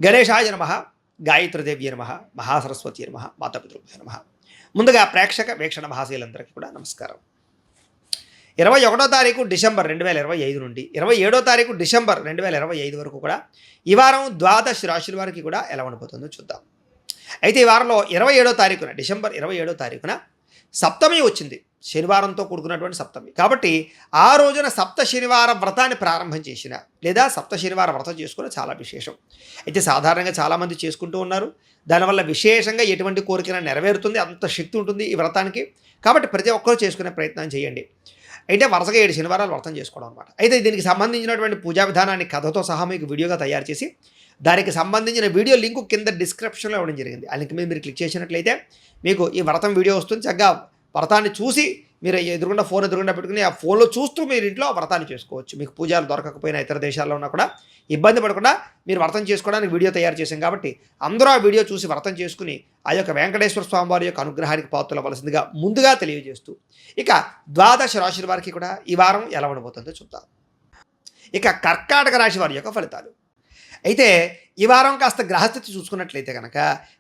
గణేశాయ నమః, గాయత్రీదేవ్యై నమః, మహాసరస్వతి నమః, మాతాపితృభ్యో నమః. ముందుగా ప్రేక్షక వీక్షణ మహాశీలందరికీ కూడా నమస్కారం. 21వ తారీఖు డిసెంబర్ 2025 నుండి 27వ తారీఖు డిసెంబర్ 2025 వరకు కూడా ఈ వారం ద్వాదశ రాశుల వారికి కూడా ఎలా ఉండబోతుందో చూద్దాం. అయితే ఈ వారంలో 27వ తారీఖున డిసెంబర్ 27వ తారీఖున సప్తమి వచ్చింది. శనివారంతో కూడుకున్నటువంటి సప్తమి కాబట్టి ఆ రోజున సప్త శనివారం వ్రతాన్ని ప్రారంభం చేసిన లేదా సప్త శనివారం వ్రతం చేసుకున్న చాలా విశేషం. అయితే సాధారణంగా చాలామంది చేసుకుంటూ ఉన్నారు. దానివల్ల విశేషంగా ఎటువంటి కోరికైనా నెరవేరుతుంది, అంత శక్తి ఉంటుంది ఈ వ్రతానికి. కాబట్టి ప్రతి ఒక్కరూ చేసుకునే ప్రయత్నం చేయండి. అయితే వరుసగా 7 శనివారాలు వ్రతం చేసుకోవడం అనమాట. అయితే దీనికి సంబంధించినటువంటి పూజా విధానాన్ని కథతో సహా మీకు వీడియోగా తయారు చేసి దానికి సంబంధించిన వీడియో లింకు కింద డిస్క్రిప్షన్లో ఇవ్వడం జరిగింది. ఆ లింక్ మీద మీరు క్లిక్ చేసినట్లయితే మీకు ఈ వ్రతం వీడియో వస్తుంది. చక్కగా వ్రతాన్ని చూసి మీరు ఫోన్ ఎదురుగుండా పెట్టుకుని ఆ ఫోన్లో చూస్తూ మీరు ఇంట్లో వ్రతాన్ని చేసుకోవచ్చు. మీకు పూజలు దొరకకపోయినా ఇతర దేశాల్లో ఉన్నా కూడా ఇబ్బంది పడకుండా మీరు వ్రతం చేసుకోవడానికి వీడియో తయారు చేశాం కాబట్టి అందరూ ఆ వీడియో చూసి వ్రతం చేసుకుని ఆ యొక్క వెంకటేశ్వర స్వామి వారి యొక్క అనుగ్రహానికి పాత్రలవలసిందిగా ముందుగా తెలియజేస్తూ ఇక ద్వాదశ రాశుల వారికి కూడా ఈ వారం ఎలా ఉండబోతుందో చూద్దాం. ఇక కర్కాటక రాశి వారి యొక్క ఫలితాలు. అయితే ఈ వారం కాస్త గ్రహస్థితి చూసుకున్నట్లయితే కనుక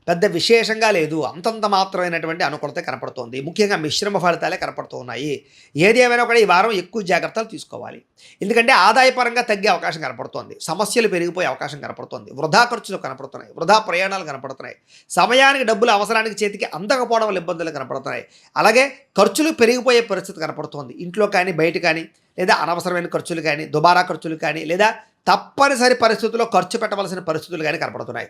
పెద్ద విశేషంగా లేదు, అంతంత మాత్రమైనటువంటి అనుకూలత కనపడుతోంది. ముఖ్యంగా మిశ్రమ ఫలితాలే కనపడుతూ ఉన్నాయి. ఏది ఏమైనా కూడా ఈ వారం ఎక్కువ జాగ్రత్తలు తీసుకోవాలి. ఎందుకంటే ఆదాయపరంగా తగ్గే అవకాశం కనపడుతోంది, సమస్యలు పెరిగిపోయే అవకాశం కనపడుతోంది, వృధా ఖర్చులు కనపడుతున్నాయి, వృధా ప్రయాణాలు కనపడుతున్నాయి, సమయానికి డబ్బులు అవసరానికి చేతికి అందకపోవడం వల్ల ఇబ్బందులు కనపడుతున్నాయి. అలాగే ఖర్చులు పెరిగిపోయే పరిస్థితి కనపడుతోంది. ఇంట్లో కానీ బయట కానీ లేదా అనవసరమైన ఖర్చులు కానీ దుబారా ఖర్చులు కానీ లేదా తప్పనిసరి పరిస్థితుల్లో ఖర్చు పెట్టవలసిన పరిస్థితులు కానీ కనపడుతున్నాయి.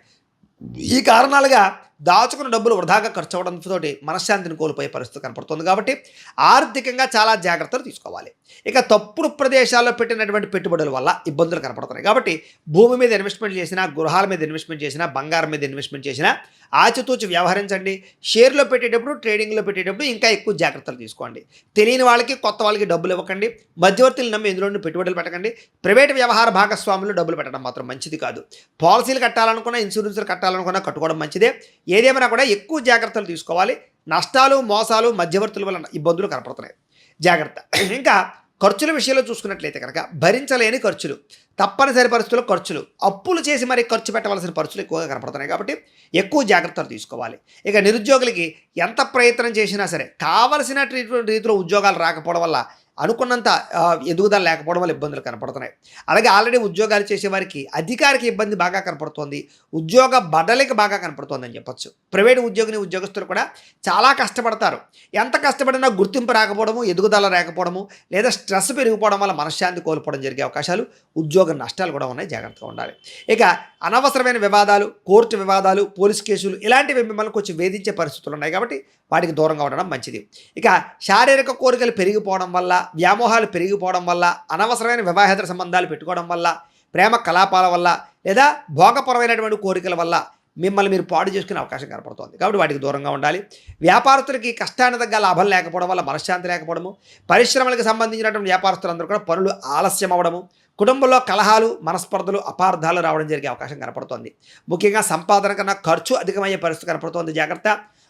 ఈ కారణాలుగా దాచుకున్న డబ్బులు వృధాగా ఖర్చు అవడంతో మనశ్శాంతిని కోల్పోయే పరిస్థితి కనపడుతుంది. కాబట్టి ఆర్థికంగా చాలా జాగ్రత్తలు తీసుకోవాలి. ఇక తప్పుడు ప్రదేశాల్లో పెట్టినటువంటి పెట్టుబడుల వల్ల ఇబ్బందులు కనపడుతున్నాయి. కాబట్టి భూమి మీద ఇన్వెస్ట్మెంట్ చేసినా, గృహాల మీద ఇన్వెస్ట్మెంట్ చేసినా, బంగారం మీద ఇన్వెస్ట్మెంట్ చేసినా ఆచితూచి వ్యవహరించండి. షేర్లో పెట్టేటప్పుడు, ట్రేడింగ్లో పెట్టేటప్పుడు ఇంకా ఎక్కువ జాగ్రత్తలు తీసుకోండి. తెలియని వాళ్ళకి, కొత్త వాళ్ళకి డబ్బులు ఇవ్వకండి. మధ్యవర్తులు నమ్మి ఇందులో పెట్టుబడులు పెట్టకండి. ప్రైవేట్ వ్యవహార భాగస్వాములు డబ్బులు పెట్టడం మాత్రం మంచిది కాదు. పాలసీలు కట్టాలనుకున్నా, ఇన్సూరెన్స్లు కట్టాలనుకున్నా కట్టుకోవడం మంచిదే. ఏదేమైనా కూడా ఎక్కువ జాగ్రత్తలు తీసుకోవాలి. నష్టాలు, మోసాలు, మధ్యవర్తుల వల్ల ఇబ్బందులు కనపడుతున్నాయి, జాగ్రత్త. ఇంకా ఖర్చుల విషయంలో చూసుకున్నట్లయితే కనుక భరించలేని ఖర్చులు, తప్పనిసరి పరిస్థితుల్లో ఖర్చులు, అప్పులు చేసి మరీ ఖర్చు పెట్టవలసిన ఖర్చులు ఎక్కువగా కనపడుతున్నాయి. కాబట్టి ఎక్కువ జాగ్రత్తలు తీసుకోవాలి. ఇక నిరుద్యోగులకి ఎంత ప్రయత్నం చేసినా సరే కావలసిన రీతిలో ఉద్యోగాలు రాకపోవడం వల్ల, అనుకున్నంత ఎదుగుదల లేకపోవడం వల్ల ఇబ్బందులు కనపడుతున్నాయి. అలాగే ఆల్రెడీ ఉద్యోగాలు చేసేవారికి అధికారికి ఇబ్బంది బాగా కనపడుతోంది, ఉద్యోగ బడలిక బాగా కనపడుతోంది అని చెప్పొచ్చు. ప్రైవేటు ఉద్యోగస్తులు కూడా చాలా కష్టపడతారు. ఎంత కష్టపడినా గుర్తింపు రాకపోవడము, ఎదుగుదల రాకపోవడము లేదా స్ట్రెస్ పెరిగిపోవడం వల్ల మనశ్శాంతి కోల్పోవడం జరిగే అవకాశాలు, ఉద్యోగ నష్టాలు కూడా ఉన్నాయి. జాగ్రత్తగా ఉండాలి. ఇక అనవసరమైన వివాదాలు, కోర్టు వివాదాలు, పోలీస్ కేసులు ఇలాంటివి మిమ్మల్ని కొంచెం వేధించే పరిస్థితులు ఉన్నాయి. కాబట్టి వాటికి దూరంగా ఉండడం మంచిది. ఇక శారీరక కోరికలు పెరిగిపోవడం వల్ల, వ్యామోహాలు పెరిగిపోవడం వల్ల, అనవసరమైన వివాహేతర సంబంధాలు పెట్టుకోవడం వల్ల, ప్రేమ కలాపాల వల్ల లేదా భోగపరమైనటువంటి కోరికల వల్ల మిమ్మల్ని మీరు పాడు చేసుకునే అవకాశం కనపడుతుంది. కాబట్టి వాటికి దూరంగా ఉండాలి. వ్యాపారస్తులకి కష్టాన్ని తగ్గ లాభం లేకపోవడం వల్ల మనశ్శాంతి లేకపోవడము, పరిశ్రమలకు సంబంధించినటువంటి వ్యాపారస్తులందరూ కూడా పనులు ఆలస్యం అవ్వడము, కుటుంబంలో కలహాలు, మనస్పర్ధలు, అపార్థాలు రావడం జరిగే అవకాశం కనపడుతోంది. ముఖ్యంగా సంపాదన కన్నా ఖర్చు అధికమయ్యే పరిస్థితి కనపడుతోంది. జాగ్రత్త.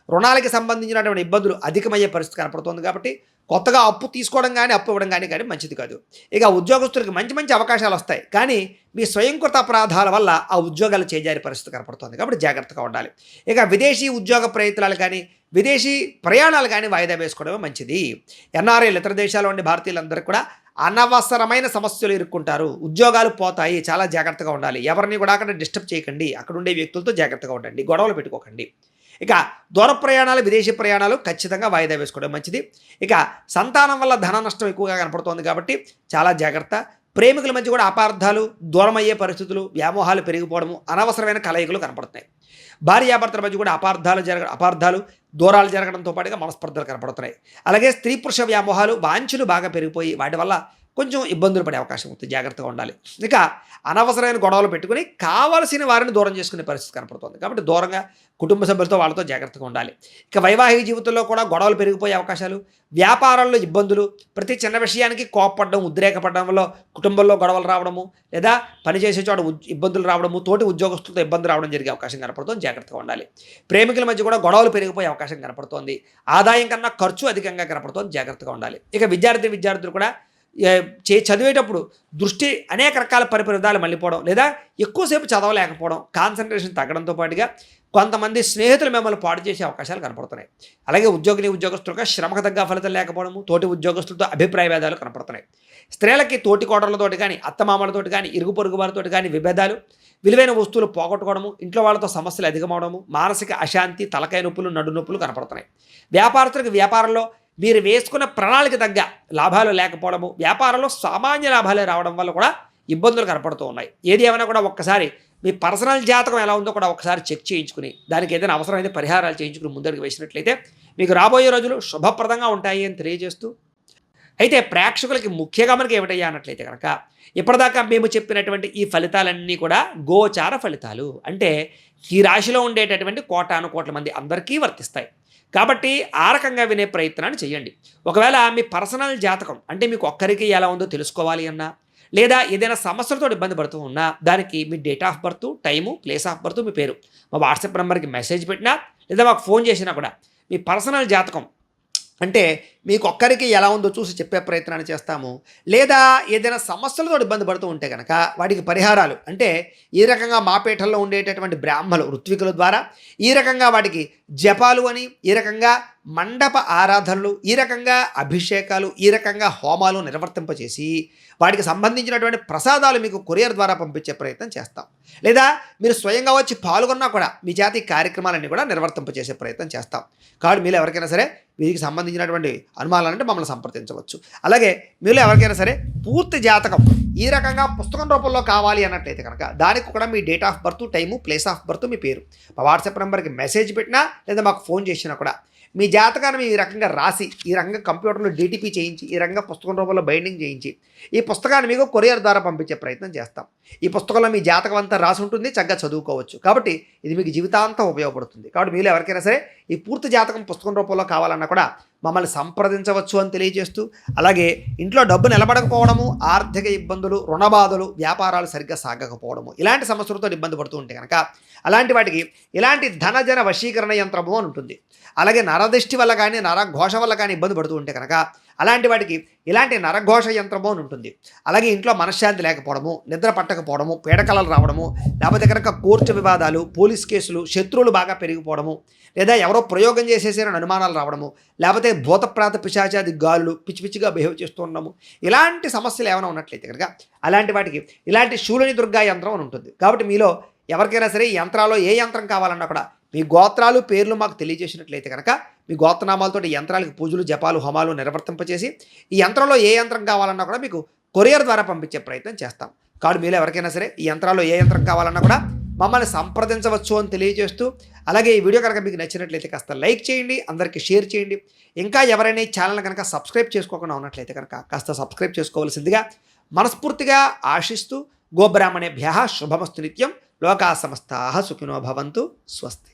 రుణాలకి సంబంధించినటువంటి ఇబ్బందులు అధికమయ్యే పరిస్థితి కనపడుతోంది. కాబట్టి కొత్తగా అప్పు తీసుకోవడం కానీ అప్పు ఇవ్వడం కానీ మంచిది కాదు. ఇక ఉద్యోగస్తులకు మంచి మంచి అవకాశాలు వస్తాయి, కానీ మీ స్వయంకృత అపరాధాల వల్ల ఆ ఉద్యోగాలు చేజారే పరిస్థితి కనపడుతుంది. కాబట్టి జాగ్రత్తగా ఉండాలి. ఇక విదేశీ ఉద్యోగ ప్రయత్నాలు కానీ విదేశీ ప్రయాణాలు కానీ వాయిదా వేసుకోవడమే మంచిది. ఎన్ఆర్ఐలు, ఇతర దేశాల్లో ఉండే భారతీయులందరూ కూడా అనవసరమైన సమస్యలు ఇరుక్కుంటారు, ఉద్యోగాలు పోతాయి. చాలా జాగ్రత్తగా ఉండాలి. ఎవరిని కూడా అక్కడ డిస్టర్బ్ చేయకండి. అక్కడ ఉండే వ్యక్తులతో జాగ్రత్తగా ఉండండి, గొడవలు పెట్టుకోకండి. ఇక దూర ప్రయాణాలు, విదేశీ ప్రయాణాలు ఖచ్చితంగా వాయిదా వేసుకోవడం మంచిది. ఇక సంతానం వల్ల ధన నష్టం ఎక్కువగా కనపడుతోంది. కాబట్టి చాలా జాగ్రత్త. ప్రేమికుల మధ్య కూడా అపార్థాలు, దూరమయ్యే పరిస్థితులు, వ్యామోహాలు పెరిగిపోవడము, అనవసరమైన కలయికలు కనపడుతున్నాయి. భార్యాభర్తల మధ్య కూడా అపార్థాలు, దూరాలు జరగడంతో పాటుగా మనస్పర్ధలు కనపడుతున్నాయి. అలాగే స్త్రీ పురుష వ్యామోహాలు, వాంఛలు బాగా పెరిగిపోయి వాటి వల్ల కొంచెం ఇబ్బందులు పడే అవకాశం ఉంటుంది. జాగ్రత్తగా ఉండాలి. ఇక అనవసరమైన గొడవలు పెట్టుకుని కావాల్సిన వారిని దూరం చేసుకునే పరిస్థితి కనపడుతుంది. కాబట్టి దూరంగా కుటుంబ సభ్యులతో వాళ్ళతో జాగ్రత్తగా ఉండాలి. ఇక వైవాహిక జీవితంలో కూడా గొడవలు పెరిగిపోయే అవకాశాలు, వ్యాపారాల్లో ఇబ్బందులు, ప్రతి చిన్న విషయానికి కోపపడడం, ఉద్రేకపడడం వల్ల కుటుంబంలో గొడవలు రావడము లేదా పనిచేసే చోట ఇబ్బందులు రావడము, తోటి ఉద్యోగస్తులతో ఇబ్బంది రావడం జరిగే అవకాశం కనపడుతుంది. జాగ్రత్తగా ఉండాలి. ప్రేమికుల మధ్య కూడా గొడవలు పెరిగిపోయే అవకాశం కనపడుతోంది. ఆదాయం కన్నా ఖర్చు అధికంగా కనపడుతోంది. జాగ్రత్తగా ఉండాలి. ఇక విద్యార్థులు కూడా చదివేటప్పుడు దృష్టి అనేక రకాల పరిపరిధాలు మళ్ళీపోవడం, లేదా ఎక్కువసేపు చదవలేకపోవడం, కాన్సన్ట్రేషన్ తగ్గడంతో పాటుగా కొంతమంది స్నేహితులు మిమ్మల్ని పాడు చేసే అవకాశాలు కనపడుతున్నాయి. అలాగే ఉద్యోగస్తులుగా శ్రమకు తగ్గ ఫలితం లేకపోవడము, తోటి ఉద్యోగస్తులతో అభిప్రాయ భేదాలు కనపడుతున్నాయి. స్త్రీలకి తోటి కోడళ్ళతోటి కానీ, అత్తమామలతోటి కానీ, ఇరుగు పొరుగు వారితోటి కానీ విభేదాలు, విలువైన వస్తువులు పోగొట్టుకోవడము, ఇంట్లో వాళ్ళతో సమస్యలు అధికమవడము, మానసిక అశాంతి, తలకాయ నొప్పులు, నడు నొప్పులు కనపడుతున్నాయి. వ్యాపారస్తులకు వ్యాపారంలో మీరు వేసుకున్న ప్రణాళిక తగ్గ లాభాలు లేకపోవడము, వ్యాపారంలో సామాన్య లాభాలే రావడం వల్ల కూడా ఇబ్బందులు కనపడుతూ ఉన్నాయి. ఏది ఏమైనా కూడా ఒక్కసారి మీ పర్సనల్ జాతకం ఎలా ఉందో కూడా ఒకసారి చెక్ చేయించుకుని, దానికి ఏదైనా అవసరమైతే పరిహారాలు చేయించుకుని ముందడుగు వేసినట్లయితే మీకు రాబోయే రోజులు శుభప్రదంగా ఉంటాయి అని తెలియజేస్తూ, అయితే ప్రేక్షకులకి ముఖ్య గమనిక ఏమిటయ్యా అన్నట్లయితే కనుక, ఇప్పటిదాకా మేము చెప్పినటువంటి ఈ ఫలితాలన్నీ కూడా గోచార ఫలితాలు, అంటే ఈ రాశిలో ఉండేటటువంటి కోటాను కోట్ల మంది అందరికీ వర్తిస్తాయి. కాబట్టి ఆ రకంగా వినే ప్రయత్నాన్ని చేయండి. ఒకవేళ మీ పర్సనల్ జాతకం అంటే మీకు ఒక్కరికి ఎలా ఉందో తెలుసుకోవాలి అన్నా, లేదా ఏదైనా సమస్యలతో ఇబ్బంది పడుతూ ఉన్నా, దానికి మీ date of birth, time, place of birth, మీ పేరు మా వాట్సాప్ నెంబర్కి మెసేజ్ పెట్టినా, లేదా మాకు ఫోన్ చేసినా కూడా మీ పర్సనల్ జాతకం అంటే మీకు ఒక్కరికి ఎలా ఉందో చూసి చెప్పే ప్రయత్నాన్ని చేస్తాము. లేదా ఏదైనా సమస్యలతో ఇబ్బంది పడుతూ ఉంటే కనుక వాటికి పరిహారాలు అంటే ఈ రకంగా మా పీఠంలో ఉండేటటువంటి బ్రాహ్మలు ఋత్వికుల ద్వారా ఈ రకంగా వాటికి జపాలు అని, ఈ రకంగా మండప ఆరాధనలు, ఈ రకంగా అభిషేకాలు, ఈ రకంగా హోమాలు నిర్వర్తింపచేసి వాటికి సంబంధించినటువంటి ప్రసాదాలు మీకు కొరియర్ ద్వారా పంపించే ప్రయత్నం చేస్తాం. లేదా మీరు స్వయంగా వచ్చి పాల్గొన్నా కూడా మీ చేత ఈ కార్యక్రమాలన్నీ కూడా నిర్వర్తింపచేసే ప్రయత్నం చేస్తాం. కాబట్టి మీరు ఎవరికైనా సరే వీరికి సంబంధించినటువంటి అనుమానాలంటే మమ్మల్ని సంప్రదించవచ్చు. అలాగే మీరు ఎవరికైనా సరే పూర్తి జాతకం ఈ రకంగా పుస్తకం రూపంలో కావాలి అన్నట్లయితే కనుక దానికి కూడా మీ date of birth, time, place of birth, మీ పేరు మా వాట్సాప్ నెంబర్కి మెసేజ్ పెట్టినా, లేదా మాకు ఫోన్ చేసినా కూడా మీ జాతకాన్ని ఈ రకంగా రాసి, ఈ రకంగా కంప్యూటర్లో డీటీపీ చేయించి, ఈ రకంగా పుస్తకం రూపంలో బైండింగ్ చేయించి ఈ పుస్తకాన్ని మీకు కొరియర్ ద్వారా పంపించే ప్రయత్నం చేస్తాం. ఈ పుస్తకంలో మీ జాతకం అంతా రాసి ఉంటుంది, చక్కగా చదువుకోవచ్చు. కాబట్టి ఇది మీకు జీవితాంతం ఉపయోగపడుతుంది. కాబట్టి మీరు ఎవరికైనా సరే ఈ పూర్తి జాతకం పుస్తకం రూపంలో కావాలన్నా కూడా మమ్మల్ని సంప్రదించవచ్చు అని తెలియజేస్తూ, అలాగే ఇంట్లో డబ్బు నిలబడకపోవడము, ఆర్థిక ఇబ్బందులు, రుణబాధలు, వ్యాపారాలు సరిగ్గా సాగకపోవడము, ఇలాంటి సమస్యలతో ఇబ్బంది పడుతూ ఉంటే కనుక అలాంటి వాటికి ఇలాంటి ధనజన వశీకరణ యంత్రము అని ఉంటుంది. అలాగే నరదృష్టి వల్ల కానీ, నరఘోష వల్ల కానీ ఇబ్బంది పడుతూ ఉంటే కనుక అలాంటి వాటికి ఇలాంటి నరఘోష యంత్రము అని ఉంటుంది. అలాగే ఇంట్లో మనశ్శాంతి లేకపోవడము, నిద్ర పట్టకపోవడము, పీడకలలు రావడము, లేకపోతే కనుక కోర్టు వివాదాలు, పోలీస్ కేసులు, శత్రువులు బాగా పెరిగిపోవడము, లేదా ఎవరో ప్రయోగం చేసేసారని అనుమానాలు రావడము, లేకపోతే భూతప్రాత పిశాచాది గాలులు పిచ్చి పిచ్చిగా బిహేవ్ చేస్తూ ఉండము, ఇలాంటి సమస్యలు ఏమైనా ఉన్నట్లయితే కనుక అలాంటి వాటికి ఇలాంటి శూలిని దుర్గా యంత్రం అని ఉంటుంది. కాబట్టి మీలో ఎవరికైనా సరే ఈ యంత్రాల్లో ఏ యంత్రం కావాలన్నా కూడా మీ గోత్రాలు, పేర్లు మాకు తెలియజేసినట్లయితే కనుక మీ గోత్రనామాలతో యంత్రాలకు పూజలు, జపాలు, హోమాలు నిర్వర్తింపచేసి ఈ యంత్రంలో ఏ యంత్రం కావాలన్నా కూడా మీకు కొరియర్ ద్వారా పంపించే ప్రయత్నం చేస్తాం. కాబట్టి మీరు ఎవరికైనా సరే ఈ యంత్రాల్లో ఏ యంత్రం కావాలన్నా కూడా మమ్మల్ని సంప్రదించవచ్చు అని తెలియజేస్తూ, అలాగే ఈ వీడియో కనుక మీకు నచ్చినట్లయితే కాస్త లైక్ చేయండి, అందరికీ షేర్ చేయండి. ఇంకా ఎవరైనా ఈ ఛానల్ కనుక సబ్స్క్రైబ్ చేసుకోకుండా ఉన్నట్లయితే కనుక కాస్త సబ్స్క్రైబ్ చేసుకోవాల్సిందిగా మనస్ఫూర్తిగా ఆశిస్తూ, గోబ్రాహ్మణేభ్యః శుభమస్తు నిత్యం, లోకా సమస్తాః సుఖినో భవంతు, స్వస్తి.